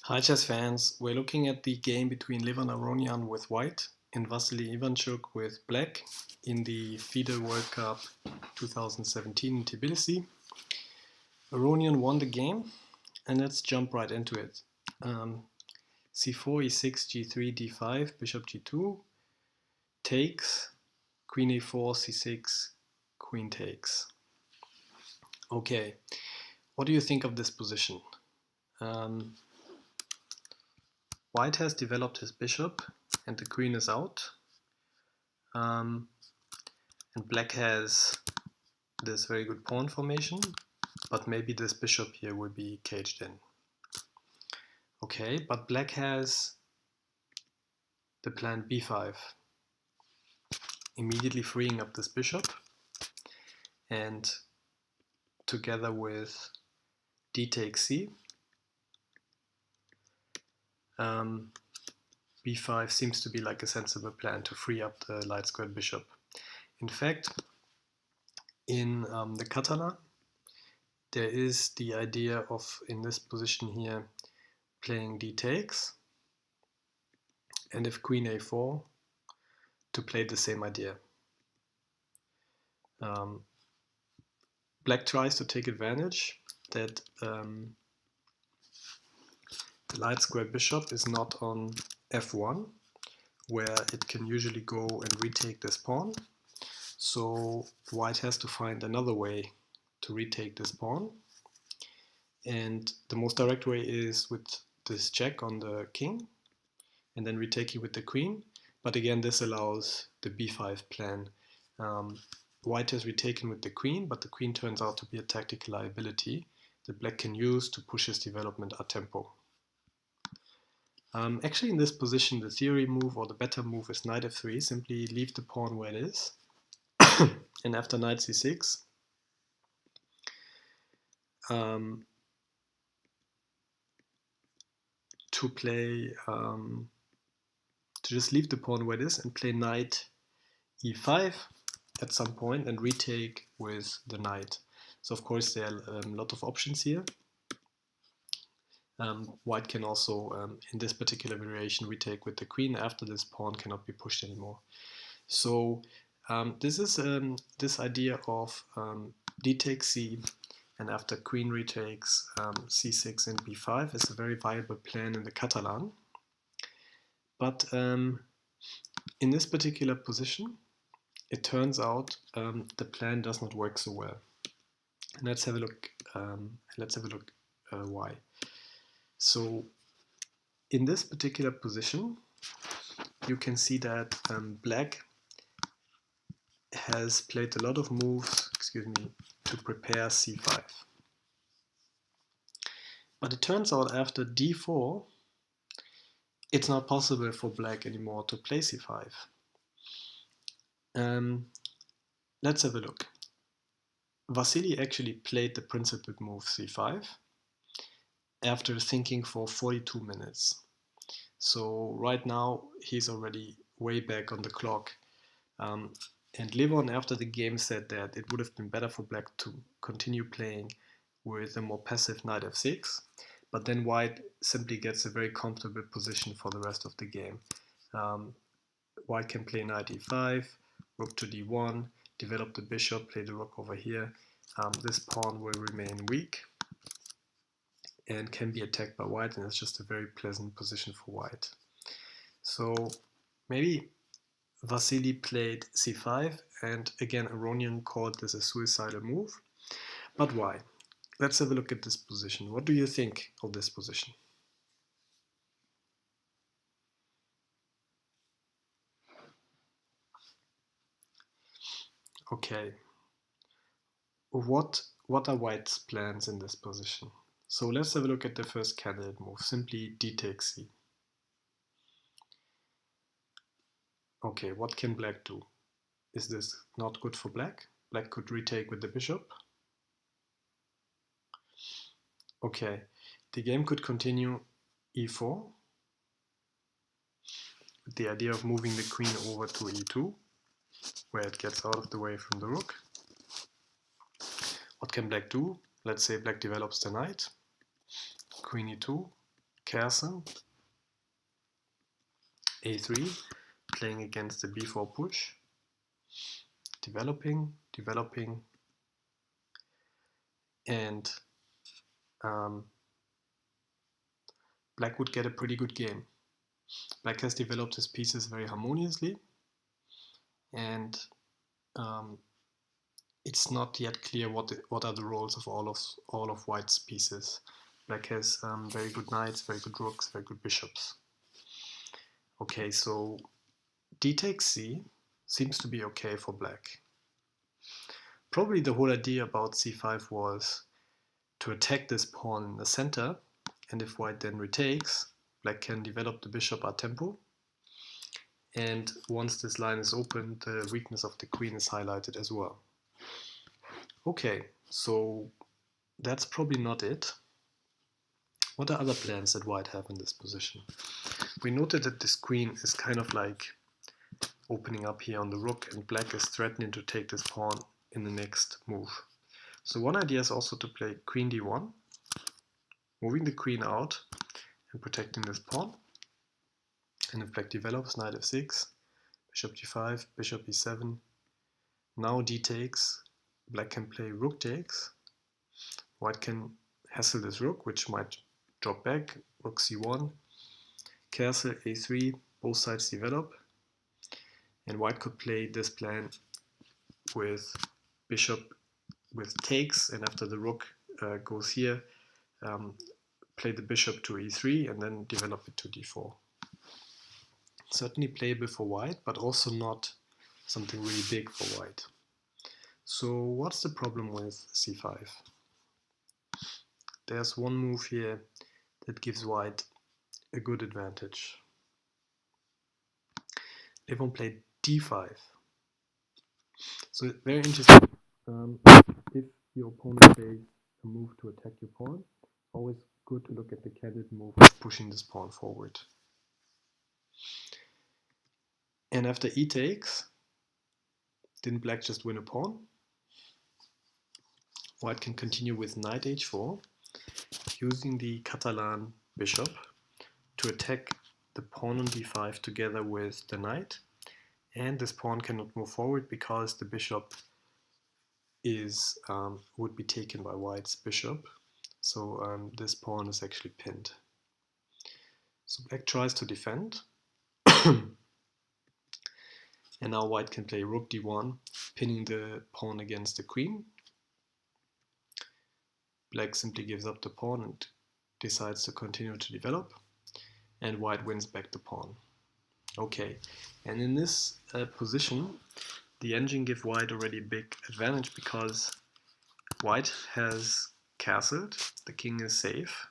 Hi chess fans, we're looking at the game between Aronian with white and Vasily Ivanchuk with black in the FIDE World Cup 2017 in Tbilisi. Aronian won the game and let's jump right into it. c4, e6, g3, d5, bishop g2, takes, queen a4, c6, queen takes. Okay, what do you think of this position? White has developed his bishop and the queen is out. And black has this very good pawn formation, but maybe this bishop here will be caged in. Okay, but black has the plan b5, immediately freeing up this bishop, and together with d takes c, b5 seems to be like a sensible plan to free up the light squared bishop. In fact, in the Catalan, there is the idea of, in this position here, playing d takes, and if queen a4, to play the same idea. Black tries to take advantage that the light square bishop is not on f1, where it can usually go and retake this pawn. So white has to find another way to retake this pawn. And the most direct way is with this check on the king, and then retaking with the queen. But again, this allows the b5 plan. White has retaken with the queen, but the queen turns out to be a tactical liability that black can use to push his development a tempo. Actually, in this position, the theory move or the better move is knight f3. Simply leave the pawn where it is. And after knight c6, to play, to just leave the pawn where it is and play knight e5 at some point and retake with the knight. So of course there are a lot of options here. White can also, in this particular variation, retake with the queen after this pawn cannot be pushed anymore. So this is this idea of d takes c, and after queen retakes c6 and b5 is a very viable plan in the Catalan. But in this particular position, it turns out the plan does not work so well. And let's have a look. Why. So in this particular position, you can see that black has played a lot of moves, to prepare c5. But it turns out after d4, it's not possible for black anymore to play c5. Let's have a look. Vasily actually played the principled move c5 after thinking for 42 minutes. So right now he's already way back on the clock. And Levon after the game said that it would have been better for black to continue playing with a more passive knight f6, but then white simply gets a very comfortable position for the rest of the game. White can play knight e5, rook to d1, develop the bishop, play the rook over here. This pawn will remain weak and can be attacked by white, and it's just a very pleasant position for white. So maybe Vasily played c5, and again Aronian called this a suicidal move. But why? Let's have a look at this position. What do you think of this position? Okay. What are white's plans in this position? So let's have a look at the first candidate move, simply d takes c. Okay, what can black do? Is this not good for black? Black could retake with the bishop. Okay, the game could continue e4, with the idea of moving the queen over to e2, where it gets out of the way from the rook. What can black do? Let's say black develops the knight, queen e2, castle, a3, playing against the b4 push, developing, and black would get a pretty good game. Black has developed his pieces very harmoniously, and it's not yet clear what are the roles of all of white's pieces. Black has very good knights, very good rooks, very good bishops. Okay, so d takes c seems to be okay for black. Probably the whole idea about c5 was to attack this pawn in the center, and if white then retakes, black can develop the bishop a tempo, and once this line is open, the weakness of the queen is highlighted as well. Okay, so that's probably not it. What are other plans that white have in this position? We noted that this queen is kind of like opening up here on the rook, and black is threatening to take this pawn in the next move. So one idea is also to play queen d1, moving the queen out and protecting this pawn. And if black develops, knight f6, bishop g5, bishop e7, now d takes, black can play rook takes, white can hassle this rook, which might drop back, rook c1, castle a3, both sides develop, and white could play this plan with bishop with takes, and after the rook goes here, play the bishop to e3 and then develop it to d4. Certainly playable for white, but also not something really big for white. So what's the problem with c5? There's one move here that gives white a good advantage. They won't play d5. So very interesting. If your opponent plays a move to attack your pawn, always good to look at the candidate move of pushing this pawn forward. And after e takes, didn't black just win a pawn? White can continue with knight h4, using the Catalan bishop to attack the pawn on d5 together with the knight. And this pawn cannot move forward because the bishop is would be taken by white's bishop. So this pawn is actually pinned. So black tries to defend. And now white can play rook d1, pinning the pawn against the queen. Black simply gives up the pawn and decides to continue to develop, and white wins back the pawn. Okay, and in this position, the engine gives white already a big advantage because white has castled, the king is safe,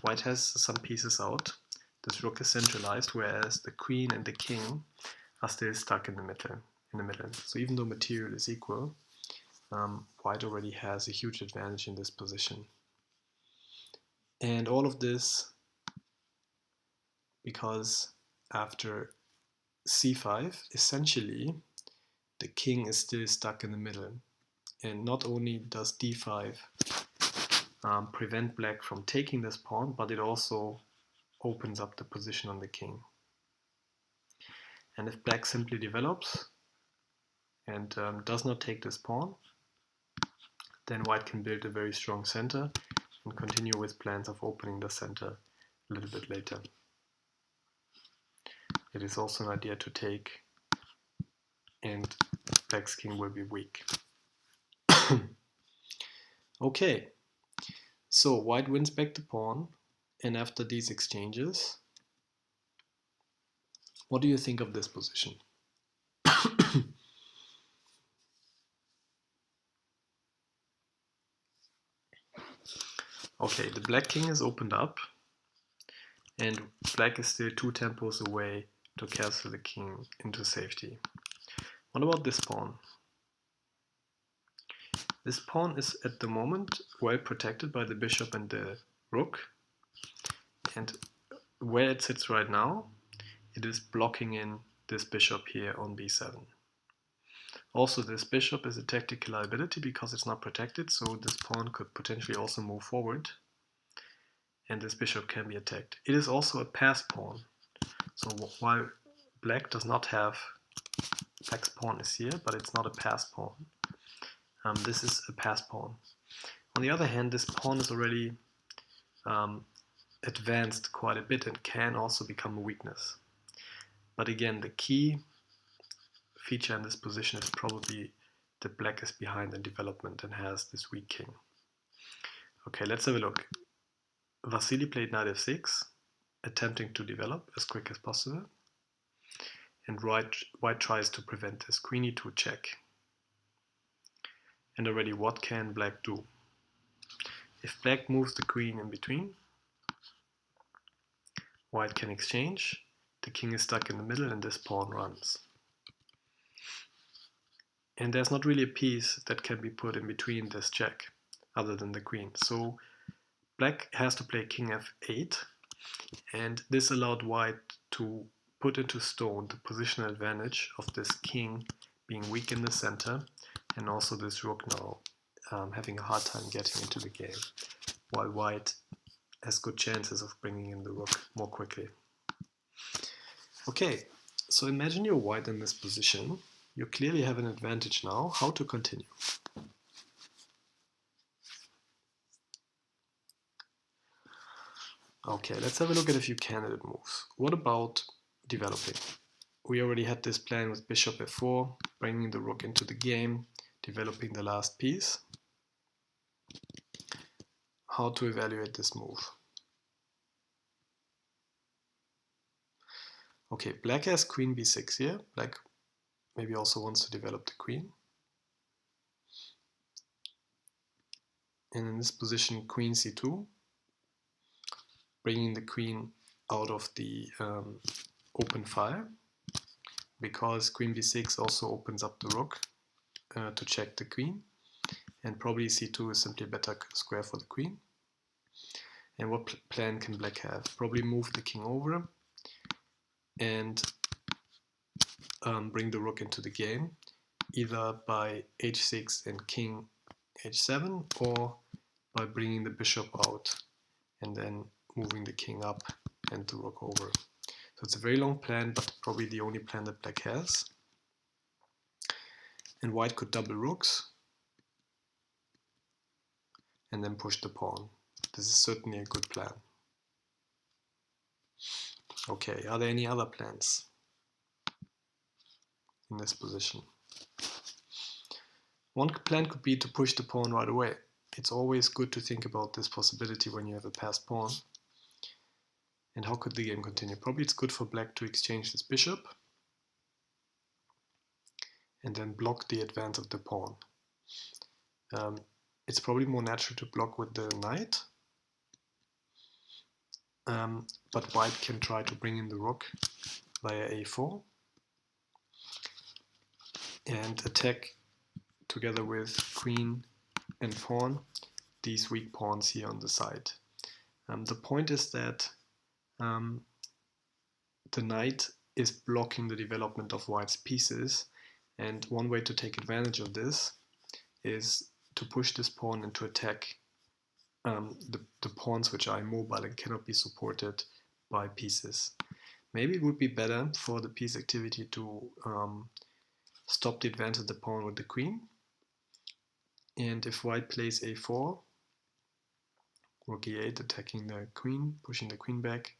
white has some pieces out, this rook is centralized, whereas the queen and the king are still stuck in the middle. So even though material is equal, white already has a huge advantage in this position. And all of this because after c5, essentially, the king is still stuck in the middle. And not only does d5 prevent black from taking this pawn, but it also opens up the position on the king. And if black simply develops and does not take this pawn, then white can build a very strong center and continue with plans of opening the center a little bit later. It is also an idea to take, and black's king will be weak. Okay, so white wins back the pawn, and after these exchanges, what do you think of this position? Okay, the black king is opened up, and black is still 2 tempos away to castle the king into safety. What about this pawn? This pawn is at the moment well protected by the bishop and the rook, and where it sits right now, it is blocking in this bishop here on b7. Also, this bishop is a tactical liability because it's not protected, so this pawn could potentially also move forward. and this bishop can be attacked. It is also a pass pawn. So while black does not have, black's pawn is here, but it's not a pass pawn. This is a pass pawn. On the other hand, this pawn is already advanced quite a bit and can also become a weakness. But again, the key feature in this position is probably that black is behind in development and has this weak king. Okay, let's have a look. Vasily played knight f6, attempting to develop as quick as possible. And white tries to prevent this. Queen e2 check. And already what can black do? If black moves the queen in between, white can exchange. The king is stuck in the middle and this pawn runs. And there's not really a piece that can be put in between this check other than the queen. So black has to play king f8, and this allowed white to put into stone the positional advantage of this king being weak in the center, and also this rook now having a hard time getting into the game, while white has good chances of bringing in the rook more quickly. Okay, so imagine you're white in this position. You clearly have an advantage now. How to continue? Okay, let's have a look at a few candidate moves. What about developing? We already had this plan with bishop f4, bringing the rook into the game, developing the last piece. How to evaluate this move? Okay, black has queen b6 here. Black maybe also wants to develop the queen. And in this position, queen c2, bringing the queen out of the open file, because queen b6 also opens up the rook to check the queen, and probably c2 is simply a better square for the queen. And what plan can black have? Probably move the king over and bring the rook into the game, either by h6 and king h7, or by bringing the bishop out and then moving the king up and the rook over. So it's a very long plan, but probably the only plan that black has. And white could double rooks and then push the pawn. This is certainly a good plan. Okay, are there any other plans in this position? One plan could be to push the pawn right away. It's always good to think about this possibility when you have a passed pawn. And how could the game continue? Probably it's good for black to exchange this bishop and then block the advance of the pawn. It's probably more natural to block with the knight, but white can try to bring in the rook via a4 and attack together with queen and pawn these weak pawns here on the side. The point is that the knight is blocking the development of white's pieces, and one way to take advantage of this is to push this pawn and to attack the pawns which are immobile and cannot be supported by pieces. Maybe it would be better for the piece activity to stop the advance of the pawn with the queen, and if white plays a4, rook e8, attacking the queen, pushing the queen back,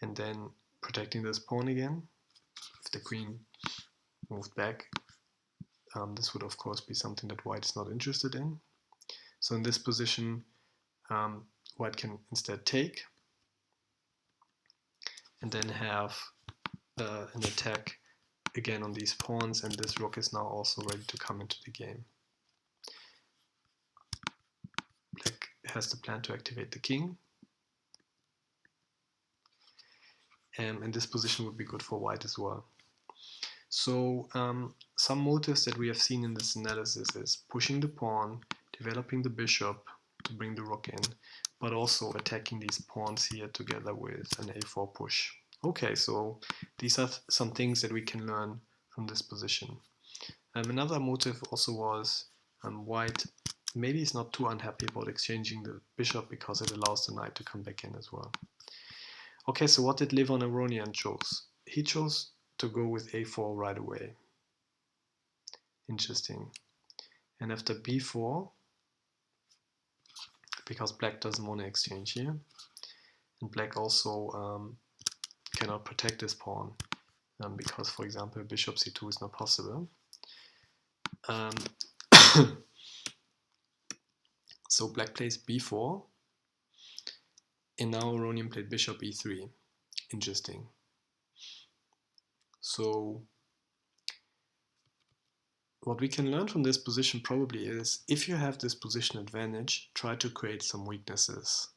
and then protecting this pawn again. If the queen moved back, this would of course be something that white is not interested in. So in this position, white can instead take and then have an attack again on these pawns, and this rook is now also ready to come into the game. Black has the plan to activate the king, and this position would be good for white as well. So some motives that we have seen in this analysis is pushing the pawn, developing the bishop to bring the rook in, but also attacking these pawns here together with an a4 push. Okay, so these are some things that we can learn from this position. Another motive also was white maybe he's not too unhappy about exchanging the bishop because it allows the knight to come back in as well. Okay, so what did Levon Aronian choose? He chose to go with a4 right away. Interesting. And after b4, because black doesn't want to exchange here, and black also cannot protect this pawn, because, for example, bishop c2 is not possible. So black plays b4, and now Aronian played bishop e3. Interesting. So what we can learn from this position probably is, if you have this position advantage, try to create some weaknesses.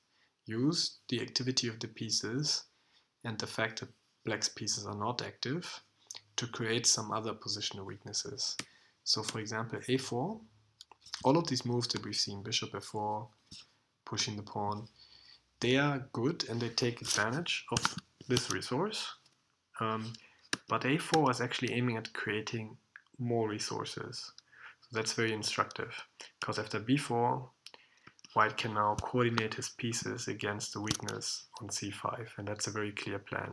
Use the activity of the pieces and the fact that black's pieces are not active to create some other positional weaknesses. So for example, a4, all of these moves that we've seen, bishop f4, pushing the pawn, they are good and they take advantage of this resource. But a4 is actually aiming at creating more resources. So that's very instructive, because after b4, white can now coordinate his pieces against the weakness on c5, and that's a very clear plan.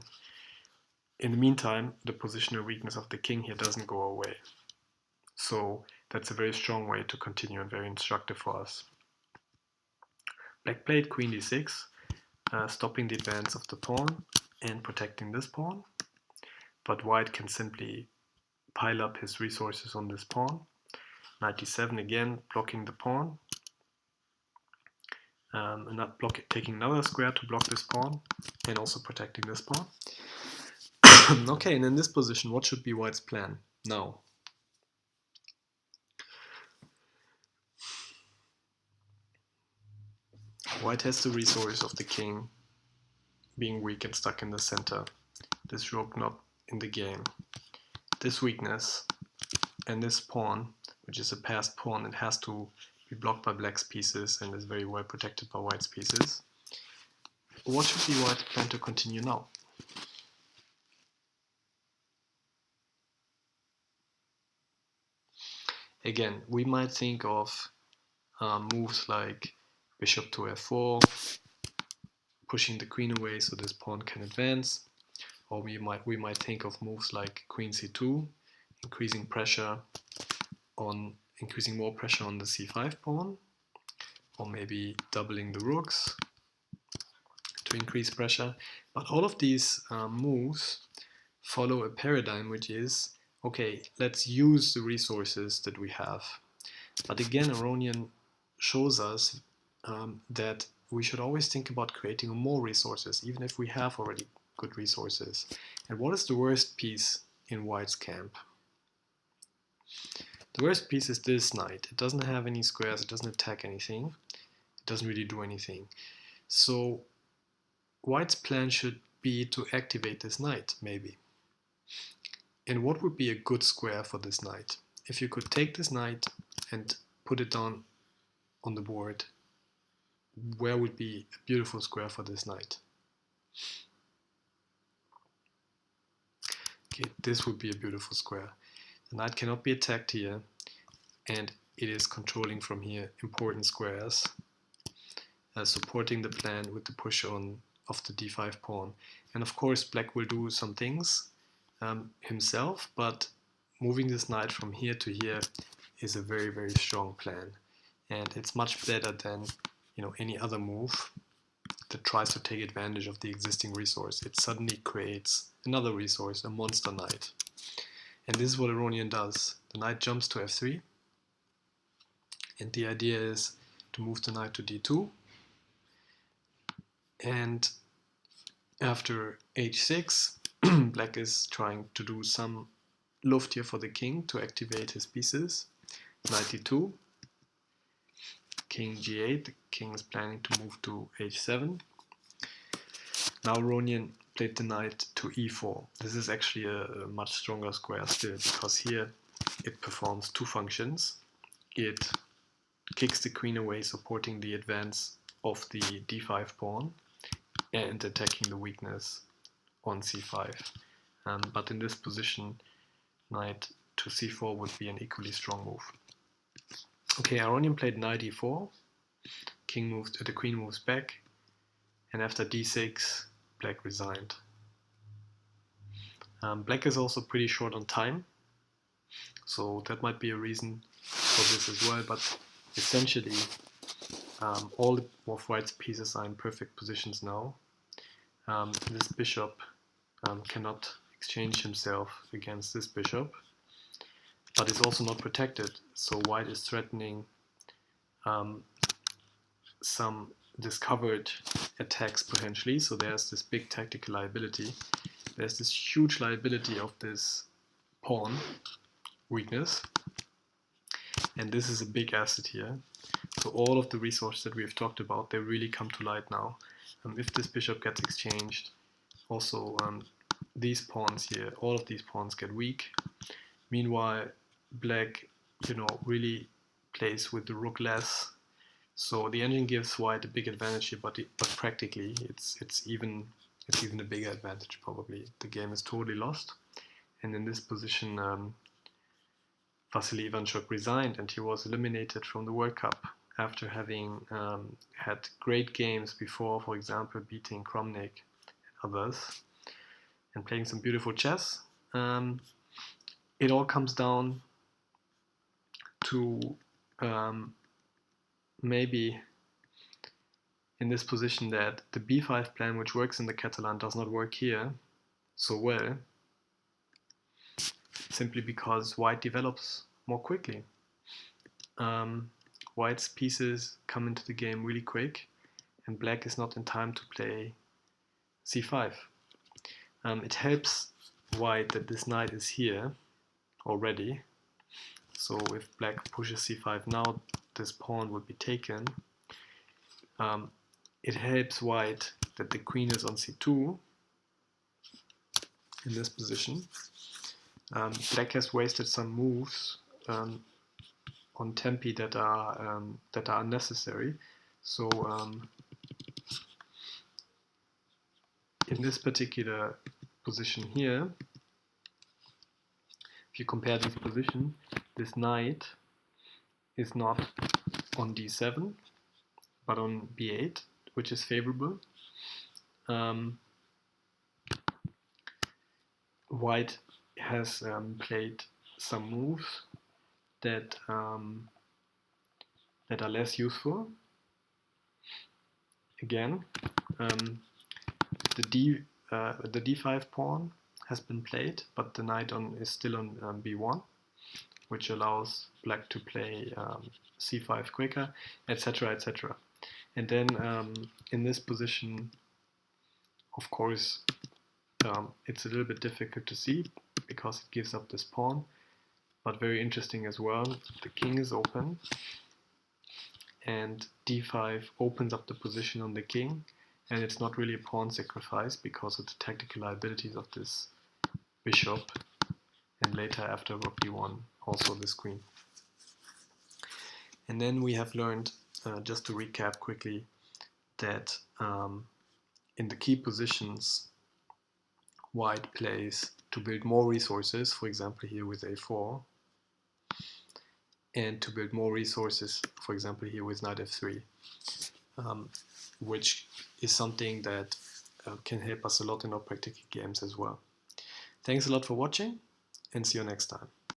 In the meantime, the positional weakness of the king here doesn't go away. So that's a very strong way to continue and very instructive for us. Black played queen d6, stopping the advance of the pawn and protecting this pawn. But white can simply pile up his resources on this pawn. Knight d7 again, blocking the pawn. Taking another square to block this pawn, and also protecting this pawn. Okay, and in this position, what should be white's plan now? White has the resource of the king being weak and stuck in the center. This rook not in the game. This weakness and this pawn, which is a passed pawn, it has to be blocked by black's pieces and is very well protected by white's pieces. What should be white's plan to continue now? Again, we might think of moves like bishop to f4, pushing the queen away so this pawn can advance, or we might think of moves like queen c2, increasing more pressure on the c5 pawn, or maybe doubling the rooks to increase pressure. But all of these moves follow a paradigm which is, okay, let's use the resources that we have. But again, Aronian shows us that we should always think about creating more resources, even if we have already good resources. And what is the worst piece in white's camp? The worst piece is this knight. It doesn't have any squares, it doesn't attack anything, it doesn't really do anything. So white's plan should be to activate this knight, maybe. And what would be a good square for this knight? If you could take this knight and put it down on the board, where would be a beautiful square for this knight? Okay, this would be a beautiful square. The knight cannot be attacked here, and it is controlling from here important squares, supporting the plan with the push on of the d5 pawn. And of course, black will do some things himself, but moving this knight from here to here is a very, very strong plan. And it's much better than any other move that tries to take advantage of the existing resource. It suddenly creates another resource, a monster knight. And this is what Aronian does. The knight jumps to f3, and the idea is to move the knight to d2, and after h6 black is trying to do some luft here for the king to activate his pieces. Knight d2, king g8, the king is planning to move to h7. Now Aronian played the knight to e4. This is actually a much stronger square still, because here it performs two functions. It kicks the queen away, supporting the advance of the d5 pawn and attacking the weakness on c5. But in this position, knight to c4 would be an equally strong move. Okay, Aronian played knight e4, the queen moves back, and after d6, black resigned. Black is also pretty short on time, so that might be a reason for this as well, but essentially all of white's pieces are in perfect positions now. This bishop cannot exchange himself against this bishop, but is also not protected, so white is threatening some discovered attacks potentially. So there's this big tactical liability. There's this huge liability of this pawn weakness, and this is a big asset here. So all of the resources that we have talked about, they really come to light now. If this bishop gets exchanged, also these pawns here, all of these pawns get weak. Meanwhile, black, really plays with the rook less. So the engine gives white a big advantage here, but practically it's even a bigger advantage probably. The game is totally lost, and in this position, Vasily Ivanchuk resigned, and he was eliminated from the World Cup after having had great games before, for example, beating Kromnik and others, and playing some beautiful chess. It all comes down to maybe in this position that the b5 plan, which works in the Catalan, does not work here so well, simply because white develops more quickly. White's pieces come into the game really quick, and black is not in time to play c5. It helps white that this knight is here already, so if black pushes c5 now, this pawn would be taken. It helps white that the queen is on c2 in this position. Black has wasted some moves on tempi that are unnecessary. So in this particular position here, if you compare these positions, this knight is not on d7 but on b8, which is favorable. White has played some moves that are less useful. Again, the d5 pawn has been played, but the knight is still on b1, which allows black to play c5 quicker, etc., etc. And then in this position, of course, it's a little bit difficult to see because it gives up this pawn, but very interesting as well. The king is open, and d5 opens up the position on the king, and it's not really a pawn sacrifice because of the tactical liabilities of this bishop, and later after rook d1 also this queen. And then we have learned, just to recap quickly, that in the key positions white plays to build more resources, for example here with a4, and to build more resources, for example here with knight f3, which is something that can help us a lot in our practical games as well. Thanks a lot for watching, and see you next time.